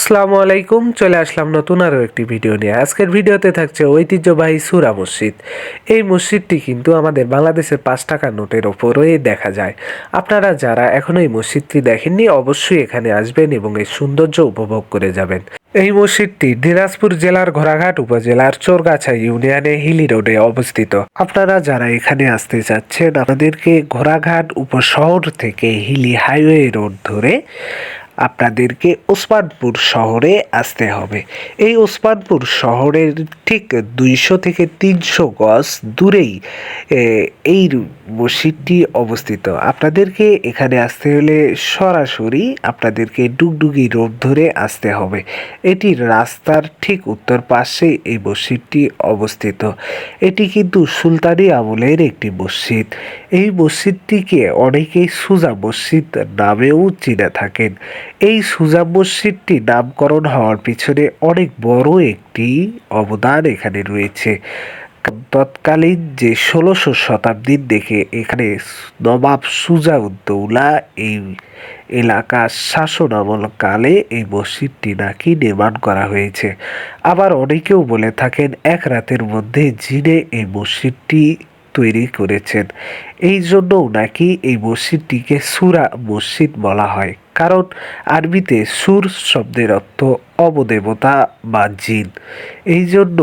আসসালামু আলাইকুম, চলে আসলাম নতুন আরও একটি ভিডিও নিয়ে। আজকের ভিডিওতে থাকছে ঐতিহ্যবাহী সুরা মসজিদ। এই মসজিদটি কিন্তু আমাদের বাংলাদেশের 5 টাকার নোটের ওপরেই দেখা যায়। আপনারা যারা এখনো এই মসজিদটি দেখেননি অবশ্যই এখানে আসবেন এবং এই সৌন্দর্য উপভোগ করে যাবেন। এই মসজিদটি দিনাজপুর জেলার ঘোড়াঘাট উপজেলার চোরগাছা ইউনিয়নে হিলি রোডে অবস্থিত। আপনারা যারা এখানে আসতে চাচ্ছেন আপনাদেরকে ঘোড়াঘাট উপশহর থেকে হিলি হাইওয়ে রোড ধরে আপনাদেরকে ওসমানপুর শহরে আসতে হবে। এই ওসমানপুর শহরের ঠিক 200 থেকে 300 গজ দূরেই এই মসজিদটি অবস্থিত। আপনাদেরকে এখানে আসতে হলে সরাসরি আপনাদেরকে ডুগডুগি রোড ধরে আসতে হবে। এটির রাস্তার ঠিক উত্তর পাশে এই মসজিদটি অবস্থিত। এটি কিন্তু সুলতানি আমলের একটি মসজিদ। এই মসজিদটিকে অনেকেই সুজা মসজিদ নামেও চিনে থাকেন। এই সুজা মসজিদটি নামকরণ হওয়ার পিছনে অনেক বড় একটি অবদান এখানে রয়েছে। তৎকালীন যে 1600 শতাব্দীর দিকে এখানে নবাব সুজা-উদ-দৌলা এই এলাকার শাসন আমলকালে এই মসজিদটি নাকি নির্মাণ করা হয়েছে। আবার অনেকেও বলে থাকেন এক রাতের মধ্যে জিনে এই মসজিদটি তৈরি করেছেন। এই জন্যও নাকি এই মসজিদটিকে সুরা মসজিদ বলা হয়, কারণ আরবিতে সুর শব্দের অর্থ অবদেবতা বা জিন। এই জন্য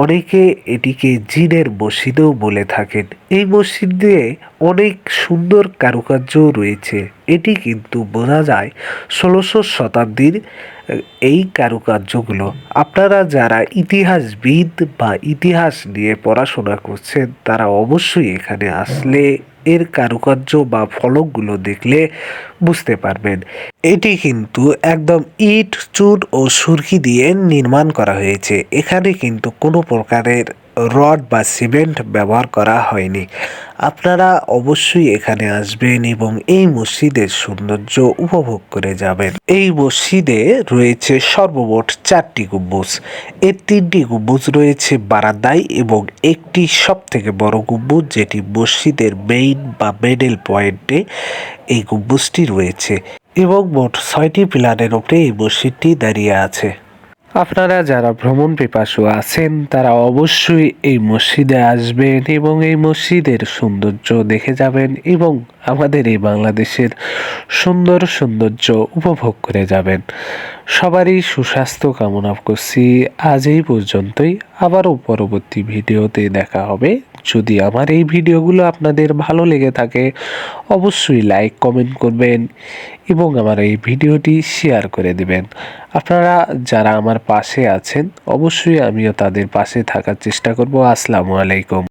অনেকে এটিকে জিনের মসজিদও বলে থাকেন। এই মসজিদে অনেক সুন্দর কারুকার্য রয়েছে। এটি কিন্তু বোঝা যায় 1600 শতাব্দীর এই কারুকার্যগুলো। আপনারা যারা ইতিহাসবিদ বা ইতিহাস নিয়ে পড়াশোনা করছেন তারা অবশ্যই এখানে আসলে এর কারুকার্য বা ফলকগুলো দেখলে বুঝতে পারবেন। এটি কিন্তু একদম ইট, চুন ও সুরকি দিয়ে নির্মাণ করা হয়েছে। এখানে কিন্তু কোনো প্রকারের রড বা সিমেন্ট ব্যবহার করা হয়নি। আপনারা অবশ্যই এখানে আসবেন এবং এই মসজিদের সৌন্দর্য উপভোগ করে যাবেন। এই মসজিদে রয়েছে সর্বমোট 4টি গম্বুজ। এর 3টি গম্বুজ রয়েছে বারান্দায় এবং একটি সব থেকে বড় গম্বুজ যেটি মসজিদের মেইন বা মিডল পয়েন্টে এই গম্বুজটি রয়েছে এবং মোট 6টি পিলারের উপরে এই মসজিদটি দাঁড়িয়ে আছে। আপনারা যারা ভ্রমণ পিপাসু আছেন তারা অবশ্যই এই মসজিদে আসবেন এবং এই মসজিদের সৌন্দর্য দেখে যাবেন এবং আমাদের এই বাংলাদেশের সৌন্দর্য উপভোগ করে যাবেন। সবারই সুস্বাস্থ্য কামনা করছি। আজ এই পর্যন্তই, আবারও পরবর্তী ভিডিওতে দেখা হবে। যদি আমার এই ভিডিওগুলো আপনাদের ভালো লেগে থাকে অবশ্যই লাইক কমেন্ট করবেন এবং আমার এই ভিডিওটি শেয়ার করে দেবেন। আপনারা যারা আমার পাশে আছেন অবশ্যই আমিও তাদের পাশে থাকার চেষ্টা করব। আসসালামু আলাইকুম।